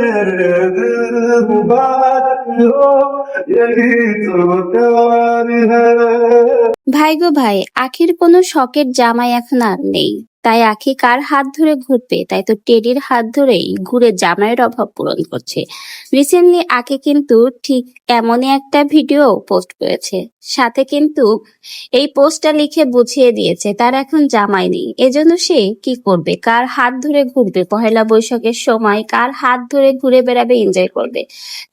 दिल मुबारक हो यही तो प्यार है। ভাই গো ভাই, আখির কোনো শখের জামাই এখন আর নেই। তাই আখি কার হাত ধরে ঘুরবে? তাই তো টেডির হাত ধরেই ঘুরে জামাইয়ের অভাব পূরণ করছে। রিসেন্টলি আখি কিন্তু ঠিক এমনই একটা ভিডিও পোস্ট করেছে। সাথে কিন্তু এই পোস্টটা লিখে বুঝিয়ে দিয়েছে তার এখন জামাই নেই, এজন্য সে কি করবে, কার হাত ধরে ঘুরবে, পহেলা বৈশাখের সময় কার হাত ধরে ঘুরে বেড়াবে, এনজয় করবে।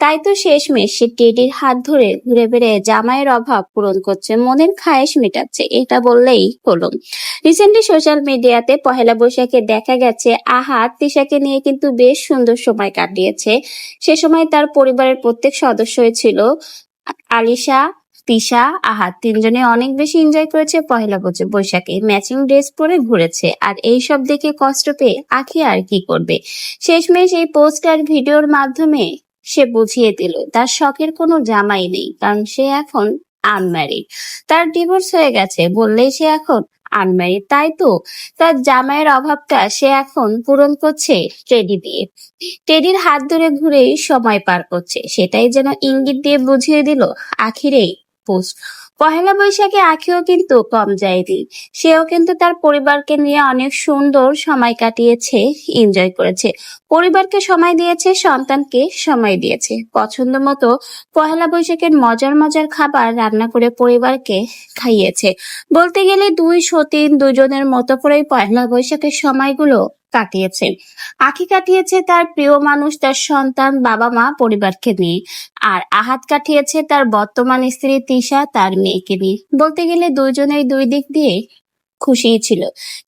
তাই তো শেষমেশ সে টেডির হাত ধরে ঘুরে বেড়ে জামাইয়ের অভাব পূরণ করছে, মনের খায়েশ মেটাচ্ছে, এটা বললেই হলো। রিসেন্টলি সোশ্যাল মিডিয়াতে পহেলা বৈশাখে দেখা গেছে আহাত তিশাকে নিয়ে কিন্তু বেশ সুন্দর সময় কাটিয়েছে। সে সময় তার পরিবারের প্রত্যেক সদস্যই ছিল। আলিশা, তিশা, আহাত তিনজনে অনেক বেশি এনজয় করেছে পহেলা বৈশাখে, ম্যাচিং ড্রেস পরে ঘুরেছে। আর এইসব দেখে কষ্ট পেয়ে আখি আর কি করবে, শেষমেশ এই পোস্ট আর ভিডিওর মাধ্যমে সে বুঝিয়ে দিল তার শখের কোনো জামাই নেই, কারণ সে এখন আনম্যারিড। তার ডিভোর্স হয়ে গেছে বললেই সে এখন আনম্যারিড। তাই তো তার জামাইয়ের অভাবটা সে এখন পূরণ করছে টেডি দিয়ে। টেডির হাত ধরে ঘুরেই সময় পার করছে, সেটাই যেন ইঙ্গিত দিয়ে বুঝিয়ে দিল আখির এই পোস্ট। পহেলা বৈশাখে আখিও কিন্তু কম যায়নি, সেও কিন্তু তার পরিবারকে নিয়ে অনেক সুন্দর সময় কাটিয়েছে, এনজয় করেছে, পরিবারকে সময় দিয়েছে, সন্তানকে সময় দিয়েছে, পছন্দ মতো পহেলা বৈশাখের মজার মজার খাবার রান্না করে পরিবারকে খাইয়েছে। বলতে গেলে দুই সতীন দুজনের মতো করেই পহেলা বৈশাখের সময়গুলো কাটিয়েছে। আখি কাটিয়েছে তার প্রিয় মানুষ, তার সন্তান, বাবা মা, পরিবারকে নিয়ে। আর আহাত কাটিয়েছে তার বর্তমান স্ত্রী তিশা, তার মেয়েকে নিয়ে। বলতে গেলে দুইজনেই দুই দিক দিয়ে খুশিই ছিল,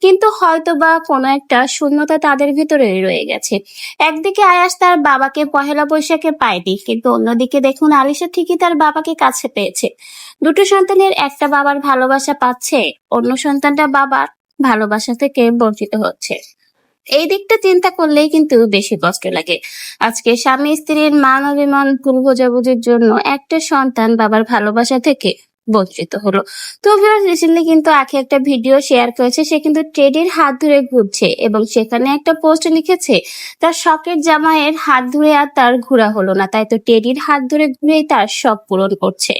কিন্তু হয়তো বা কোনো একটা শূন্যতা তাদের ভিতরে রয়ে গেছে। একদিকে আয়াস তার বাবাকে পহেলা বৈশাখে পায়নি, কিন্তু অন্যদিকে দেখুন আলিশা ঠিকই তার বাবাকে কাছে পেয়েছে। দুটো সন্তানের একটা বাবার ভালোবাসা পাচ্ছে, অন্য সন্তানটা বাবার ভালোবাসা থেকে বঞ্চিত হচ্ছে। এই দিকটা চিন্তা করলেই কিন্তু বেশি কষ্ট লাগে। আজকে স্বামী স্ত্রীর মান অভিমান ভুল বোঝাবুঝির জন্য একটা সন্তান বাবার ভালোবাসা থেকে বঞ্চিত হলো। তো ভিউয়ার্স, রিসেন্টলি কিন্তু আখি একটা ভিডিও শেয়ার করেছে, সে কিন্তু টেডির হাত ধরে ঘুরছে এবং সেখানে একটা পোস্ট লিখেছে তার শখের জামাইয়ের হাত ধরে আর তার ঘোরা হলো না, তাই তো টেডির হাত ধরে ঘুরেই তার শখ পূরণ করছে।